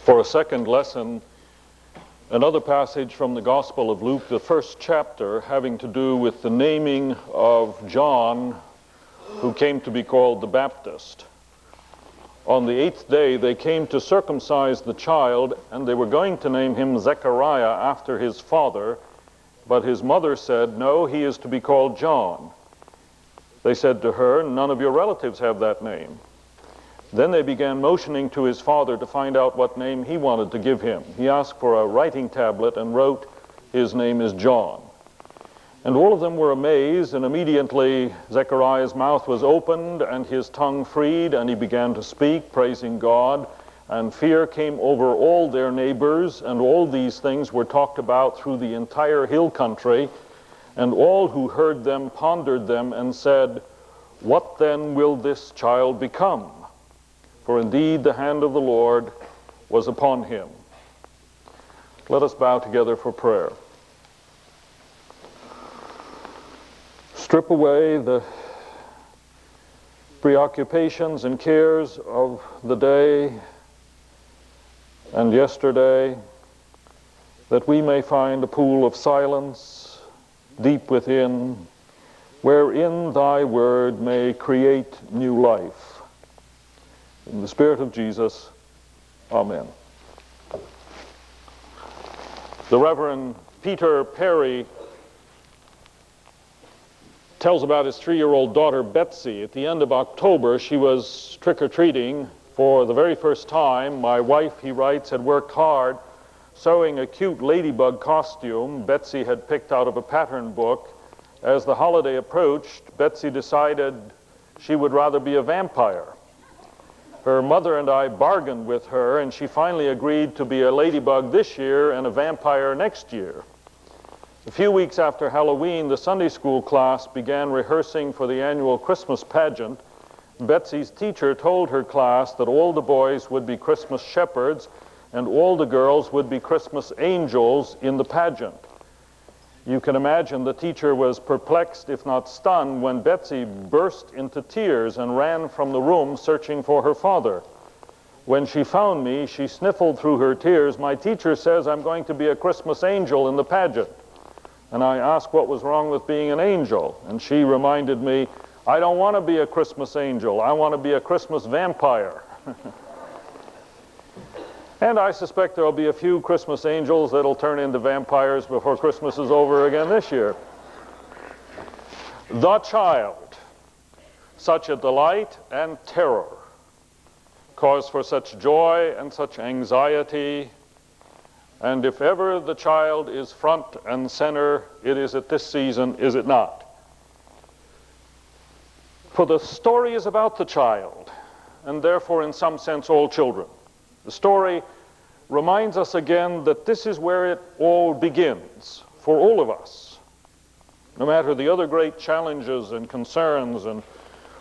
For a second lesson, another passage from the Gospel of Luke, the first chapter, having to do with the naming of John, who came to be called the Baptist. On the 8th day they came to circumcise the child, and they were going to name him Zechariah after his father, but his mother said, "No, he is to be called John." They said to her, "None of your relatives have that name." Then they began motioning to his father to find out what name he wanted to give him. He asked for a writing tablet and wrote, "His name is John." And all of them were amazed, and immediately Zechariah's mouth was opened and his tongue freed, and he began to speak, praising God. And fear came over all their neighbors, and all these things were talked about through the entire hill country. And all who heard them pondered them and said, "What then will this child become?" For indeed the hand of the Lord was upon him. Let us bow together for prayer. Strip away the preoccupations and cares of the day and yesterday, that we may find a pool of silence deep within, wherein thy word may create new life. In the Spirit of Jesus, amen. The Reverend Peter Perry tells about his 3-year-old daughter Betsy. At the end of October, she was trick-or-treating for the very first time. My wife, he writes, had worked hard sewing a cute ladybug costume Betsy had picked out of a pattern book. As the holiday approached, Betsy decided she would rather be a vampire. Her mother and I bargained with her, and she finally agreed to be a ladybug this year and a vampire next year. A few weeks after Halloween, the Sunday school class began rehearsing for the annual Christmas pageant. Betsy's teacher told her class that all the boys would be Christmas shepherds and all the girls would be Christmas angels in the pageant. You can imagine the teacher was perplexed, if not stunned, when Betsy burst into tears and ran from the room searching for her father. When she found me, she sniffled through her tears, "My teacher says I'm going to be a Christmas angel in the pageant." And I asked what was wrong with being an angel, and she reminded me, "I don't want to be a Christmas angel, I want to be a Christmas vampire." And I suspect there'll be a few Christmas angels that'll turn into vampires before Christmas is over again this year. The child, such a delight and terror, cause for such joy and such anxiety, and if ever the child is front and center, it is at this season, is it not? For the story is about the child, and therefore in some sense all children. The story reminds us again that this is where it all begins for all of us. No matter the other great challenges and concerns and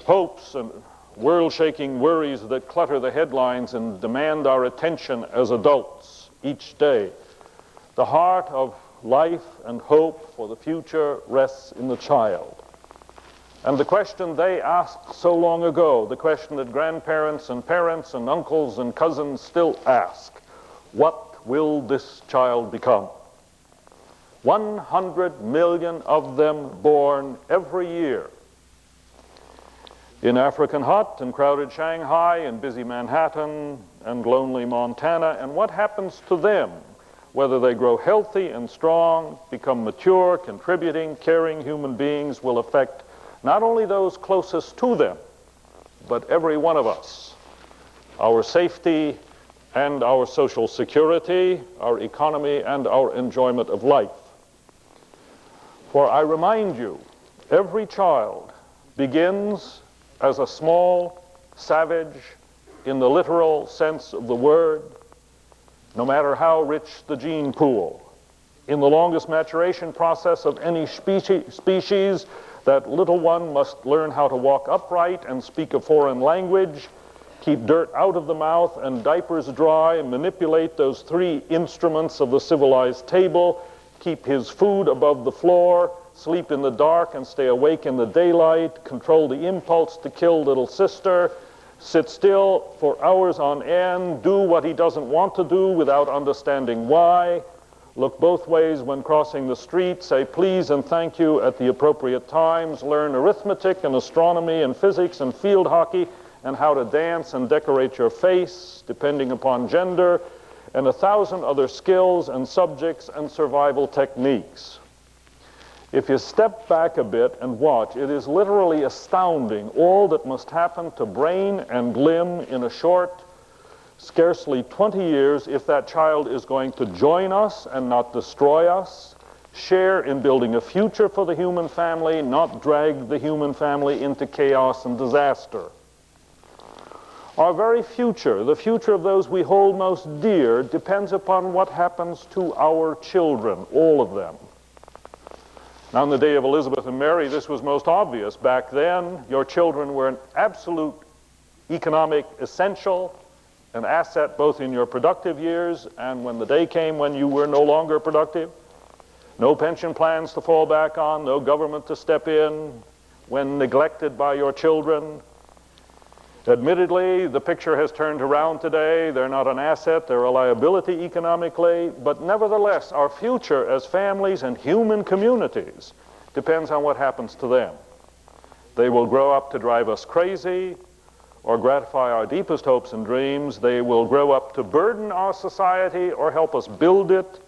hopes and world-shaking worries that clutter the headlines and demand our attention as adults each day, the heart of life and hope for the future rests in the child. And the question they asked so long ago, the question that grandparents and parents and uncles and cousins still ask, what will this child become? 100 million of them born every year. In African hut and crowded Shanghai and busy Manhattan and lonely Montana. And what happens to them? Whether they grow healthy and strong, become mature, contributing, caring human beings will affect not only those closest to them, but every one of us. Our safety and our social security, our economy and our enjoyment of life. For I remind you, every child begins as a small savage in the literal sense of the word, no matter how rich the gene pool. In the longest maturation process of any species, that little one must learn how to walk upright and speak a foreign language, keep dirt out of the mouth and diapers dry, manipulate those 3 instruments of the civilized table, keep his food above the floor, sleep in the dark and stay awake in the daylight, control the impulse to kill little sister, sit still for hours on end, do what he doesn't want to do without understanding why, look both ways when crossing the street, say please and thank you at the appropriate times, learn arithmetic and astronomy and physics and field hockey and how to dance and decorate your face, depending upon gender, and 1,000 other skills and subjects and survival techniques. If you step back a bit and watch, it is literally astounding all that must happen to brain and limb in a short, scarcely 20 years if that child is going to join us and not destroy us, share in building a future for the human family, not drag the human family into chaos and disaster. Our very future, the future of those we hold most dear, depends upon what happens to our children, all of them. Now, in the day of Elizabeth and Mary, this was most obvious. Back then, your children were an absolute economic essential, an asset both in your productive years and when the day came when you were no longer productive. No pension plans to fall back on, no government to step in when neglected by your children. Admittedly, the picture has turned around today. They're not an asset, they're a liability economically, but nevertheless, our future as families and human communities depends on what happens to them. They will grow up to drive us crazy or gratify our deepest hopes and dreams. They will grow up to burden our society or help us build it.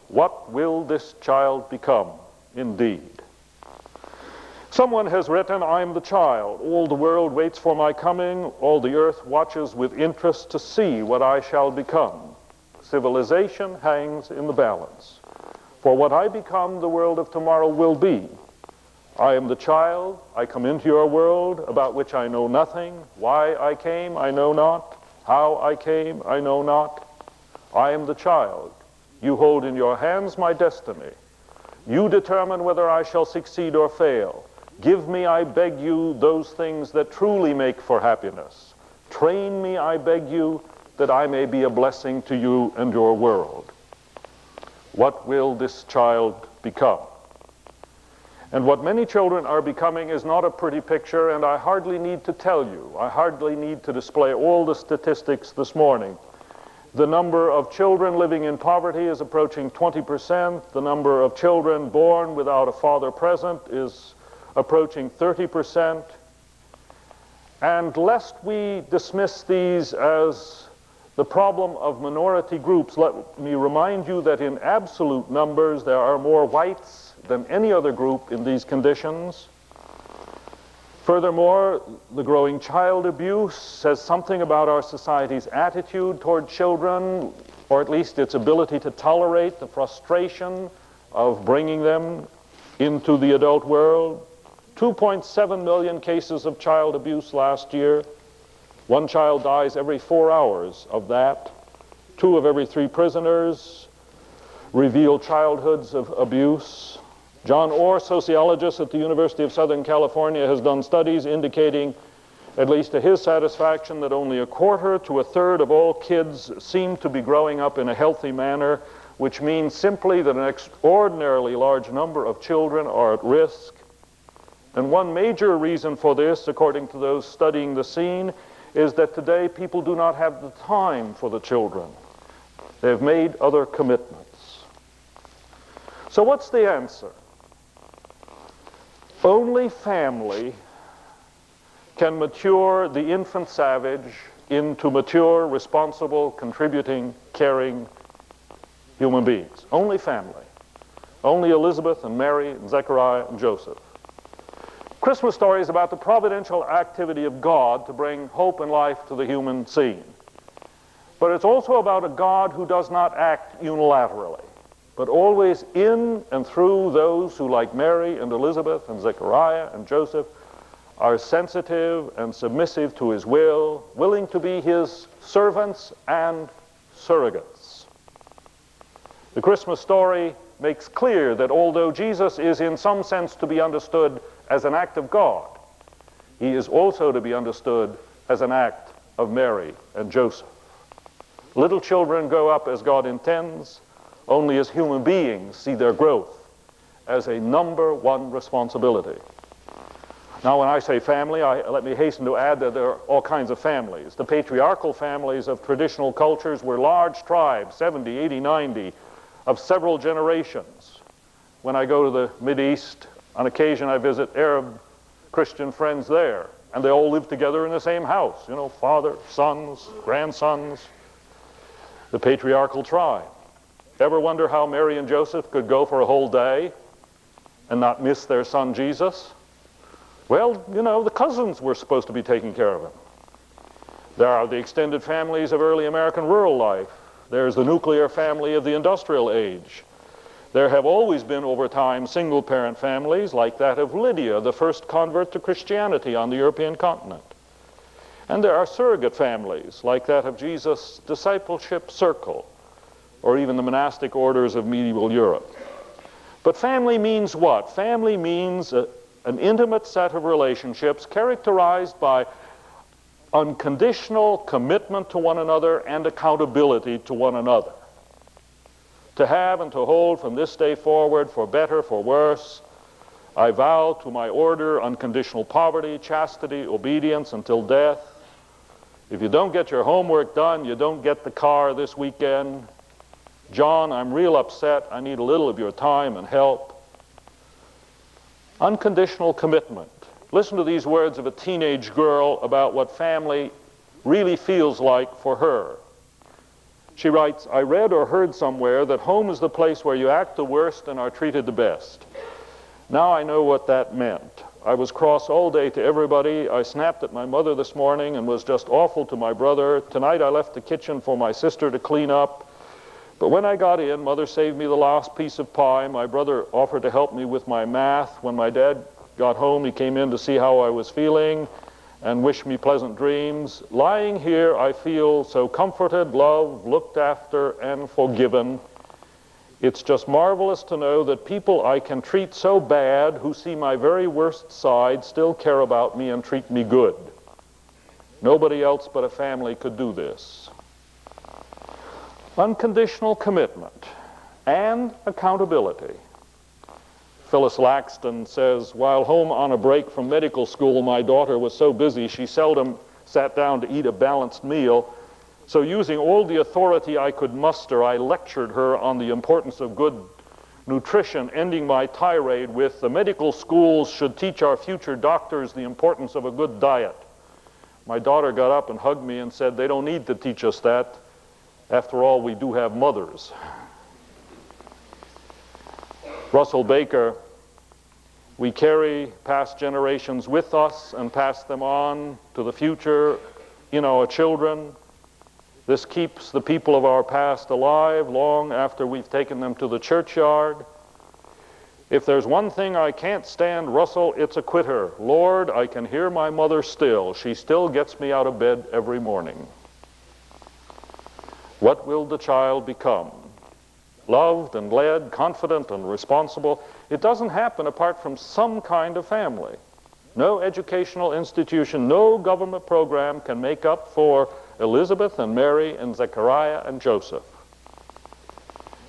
What will this child become, indeed? Someone has written, I am the child. All the world waits for my coming. All the earth watches with interest to see what I shall become. Civilization hangs in the balance. For what I become, the world of tomorrow will be. I am the child. I come into your world, about which I know nothing. Why I came, I know not. How I came, I know not. I am the child. You hold in your hands my destiny. You determine whether I shall succeed or fail. Give me, I beg you, those things that truly make for happiness. Train me, I beg you, that I may be a blessing to you and your world. What will this child become? And what many children are becoming is not a pretty picture, and I hardly need to tell you. I hardly need to display all the statistics this morning. The number of children living in poverty is approaching 20%. The number of children born without a father present is approaching 30%. And lest we dismiss these as the problem of minority groups, let me remind you that in absolute numbers there are more whites than any other group in these conditions. Furthermore, the growing child abuse says something about our society's attitude toward children, or at least its ability to tolerate the frustration of bringing them into the adult world. 2.7 million cases of child abuse last year. One child dies every 4 hours of that. 2 of every 3 prisoners reveal childhoods of abuse. John Orr, sociologist at the University of Southern California, has done studies indicating, at least to his satisfaction, that only 1/4 to 1/3 of all kids seem to be growing up in a healthy manner, which means simply that an extraordinarily large number of children are at risk. And one major reason for this, according to those studying the scene, is that today people do not have the time for the children. They've made other commitments. So what's the answer? Only family can mature the infant savage into mature, responsible, contributing, caring human beings. Only family. Only Elizabeth and Mary and Zechariah and Joseph. Christmas story is about the providential activity of God to bring hope and life to the human scene. But it's also about a God who does not act unilaterally, but always in and through those who, like Mary and Elizabeth and Zechariah and Joseph, are sensitive and submissive to his will, willing to be his servants and surrogates. The Christmas story makes clear that although Jesus is in some sense to be understood as an act of God, he is also to be understood as an act of Mary and Joseph. Little children grow up as God intends. Only as human beings see their growth as a number one responsibility. Now, when I say family, let me hasten to add that there are all kinds of families. The patriarchal families of traditional cultures were large tribes, 70, 80, 90, of several generations. When I go to the Mideast, on occasion I visit Arab Christian friends there, and they all live together in the same house. You know, father, sons, grandsons, the patriarchal tribe. Ever wonder how Mary and Joseph could go for a whole day and not miss their son Jesus? Well, you know, the cousins were supposed to be taking care of him. There are the extended families of early American rural life. There's the nuclear family of the industrial age. There have always been, over time, single-parent families like that of Lydia, the first convert to Christianity on the European continent. And there are surrogate families like that of Jesus' discipleship circle, or even the monastic orders of medieval Europe. But family means what? Family means an intimate set of relationships characterized by unconditional commitment to one another and accountability to one another. To have and to hold from this day forward, for better, for worse, I vow to my order unconditional poverty, chastity, obedience until death. If you don't get your homework done, you don't get the car this weekend. John, I'm real upset. I need a little of your time and help. Unconditional commitment. Listen to these words of a teenage girl about what family really feels like for her. She writes, I read or heard somewhere that home is the place where you act the worst and are treated the best. Now I know what that meant. I was cross all day to everybody. I snapped at my mother this morning and was just awful to my brother. Tonight I left the kitchen for my sister to clean up. But when I got in, Mother saved me the last piece of pie. My brother offered to help me with my math. When my dad got home, he came in to see how I was feeling and wished me pleasant dreams. Lying here, I feel so comforted, loved, looked after, and forgiven. It's just marvelous to know that people I can treat so bad, who see my very worst side, still care about me and treat me good. Nobody else but a family could do this. Unconditional commitment and accountability. Phyllis Laxton says, while home on a break from medical school, my daughter was so busy she seldom sat down to eat a balanced meal. So using all the authority I could muster, I lectured her on the importance of good nutrition, ending my tirade with, the medical schools should teach our future doctors the importance of a good diet. My daughter got up and hugged me and said, they don't need to teach us that. After all, we do have mothers. Russell Baker, we carry past generations with us and pass them on to the future in our children. This keeps the people of our past alive long after we've taken them to the churchyard. If there's one thing I can't stand, Russell, it's a quitter. Lord, I can hear my mother still. She still gets me out of bed every morning. What will the child become? Loved and led, confident and responsible. It doesn't happen apart from some kind of family. No educational institution, no government program can make up for Elizabeth and Mary and Zechariah and Joseph.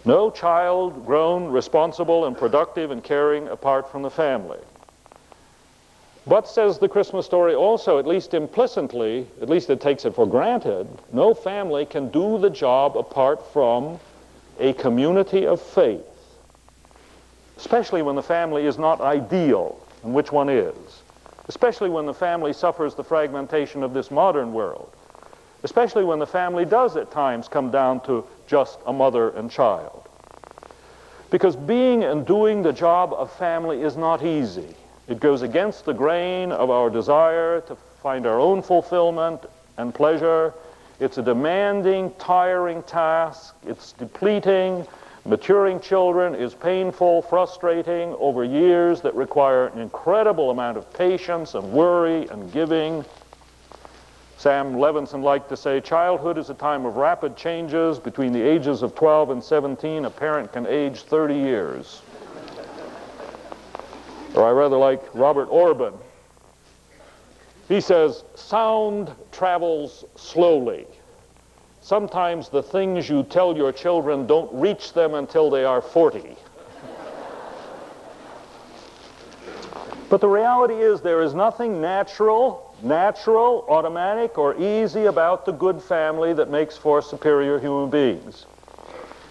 No child grown responsible and productive and caring apart from the family. But, says the Christmas story also, at least implicitly, at least it takes it for granted, no family can do the job apart from a community of faith, especially when the family is not ideal, and which one is, especially when the family suffers the fragmentation of this modern world, especially when the family does at times come down to just a mother and child. Because being and doing the job of family is not easy. It goes against the grain of our desire to find our own fulfillment and pleasure. It's a demanding, tiring task. It's depleting. Maturing children is painful, frustrating over years that require an incredible amount of patience and worry and giving. Sam Levinson liked to say, childhood is a time of rapid changes. Between the ages of 12 and 17, a parent can age 30 years. Or I rather like Robert Orban. He says, sound travels slowly. Sometimes the things you tell your children don't reach them until they are 40. But the reality is there is nothing natural, automatic, or easy about the good family that makes for superior human beings.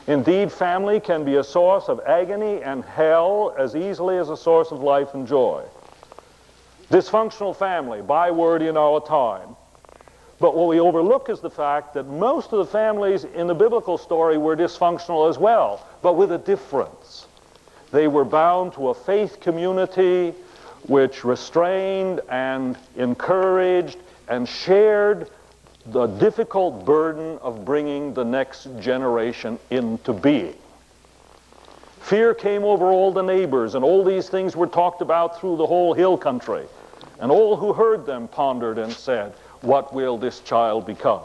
Indeed, family can be a source of agony and hell as easily as a source of life and joy. Dysfunctional family, byword in our time. But what we overlook is the fact that most of the families in the biblical story were dysfunctional as well, but with a difference. They were bound to a faith community which restrained and encouraged and shared the difficult burden of bringing the next generation into being. Fear came over all the neighbors, and all these things were talked about through the whole hill country. And all who heard them pondered and said, "What will this child become?"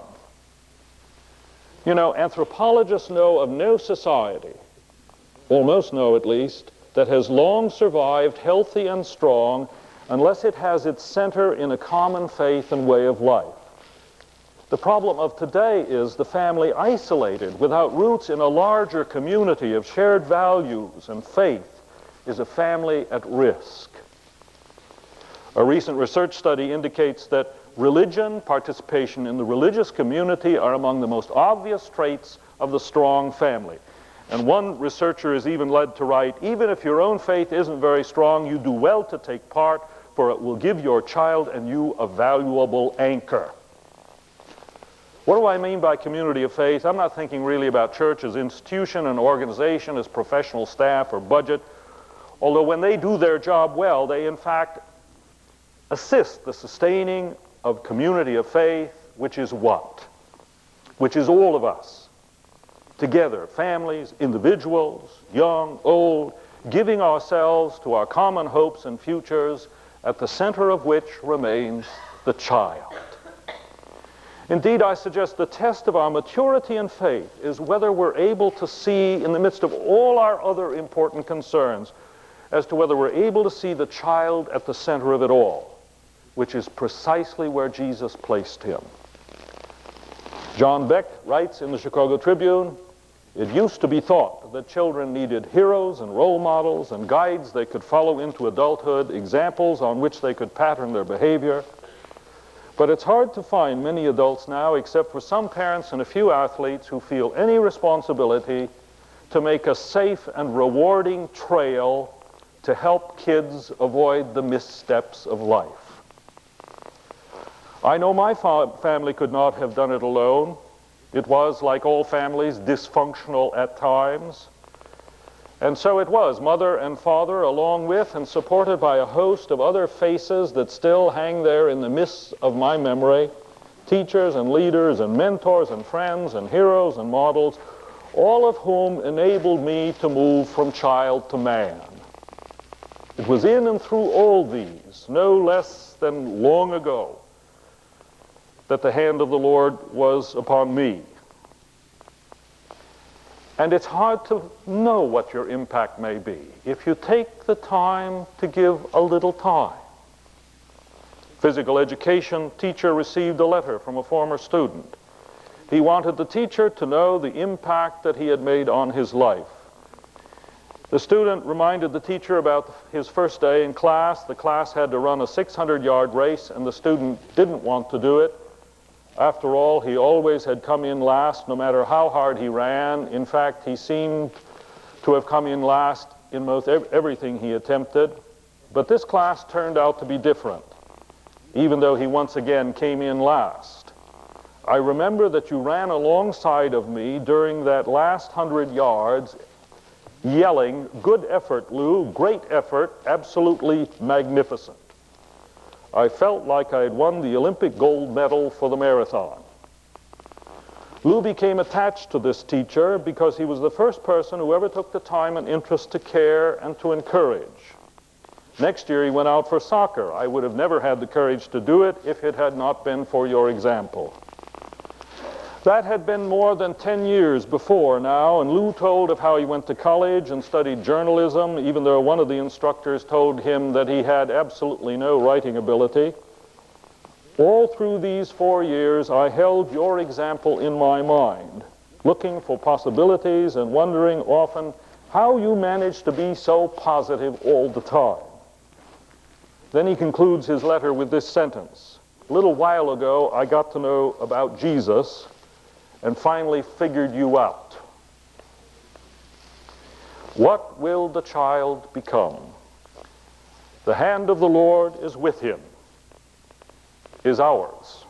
You know, anthropologists know of no society, almost no at least, that has long survived healthy and strong unless it has its center in a common faith and way of life. The problem of today is the family isolated, without roots in a larger community of shared values and faith, is a family at risk. A recent research study indicates that religion, participation in the religious community are among the most obvious traits of the strong family. And one researcher is even led to write, even if your own faith isn't very strong, you do well to take part, for it will give your child and you a valuable anchor. What do I mean by community of faith? I'm not thinking really about church as institution and organization, as professional staff or budget, although when they do their job well, they in fact assist the sustaining of community of faith, which is what? Which is all of us. Together, families, individuals, young, old, giving ourselves to our common hopes and futures, at the center of which remains the child. Indeed, I suggest the test of our maturity in faith is whether we're able to see, in the midst of all our other important concerns, as to whether we're able to see the child at the center of it all, which is precisely where Jesus placed him. John Beck writes in the Chicago Tribune, "It used to be thought that children needed heroes and role models and guides they could follow into adulthood, examples on which they could pattern their behavior. But it's hard to find many adults now, except for some parents and a few athletes, who feel any responsibility to make a safe and rewarding trail to help kids avoid the missteps of life." I know my family could not have done it alone. It was, like all families, dysfunctional at times. And so it was, mother and father, along with and supported by a host of other faces that still hang there in the mists of my memory, teachers and leaders and mentors and friends and heroes and models, all of whom enabled me to move from child to man. It was in and through all these, no less than long ago, that the hand of the Lord was upon me. And it's hard to know what your impact may be if you take the time to give a little time. Physical education teacher received a letter from a former student. He wanted the teacher to know the impact that he had made on his life. The student reminded the teacher about his first day in class. The class had to run a 600-yard race, and the student didn't want to do it. After all, he always had come in last, no matter how hard he ran. In fact, he seemed to have come in last in most everything he attempted. But this class turned out to be different, even though he once again came in last. I remember that you ran alongside of me during that last 100 yards, yelling, "Good effort, Lou, great effort, absolutely magnificent." I felt like I had won the Olympic gold medal for the marathon. Lou became attached to this teacher because he was the first person who ever took the time and interest to care and to encourage. Next year he went out for soccer. I would have never had the courage to do it if it had not been for your example. That had been more than 10 years before now, and Lou told of how he went to college and studied journalism, even though one of the instructors told him that he had absolutely no writing ability. All through these 4 years, I held your example in my mind, looking for possibilities and wondering often how you managed to be so positive all the time. Then he concludes his letter with this sentence: "A little while ago, I got to know about Jesus and finally figured you out. What will the child become? The hand of the Lord is with him, is ours.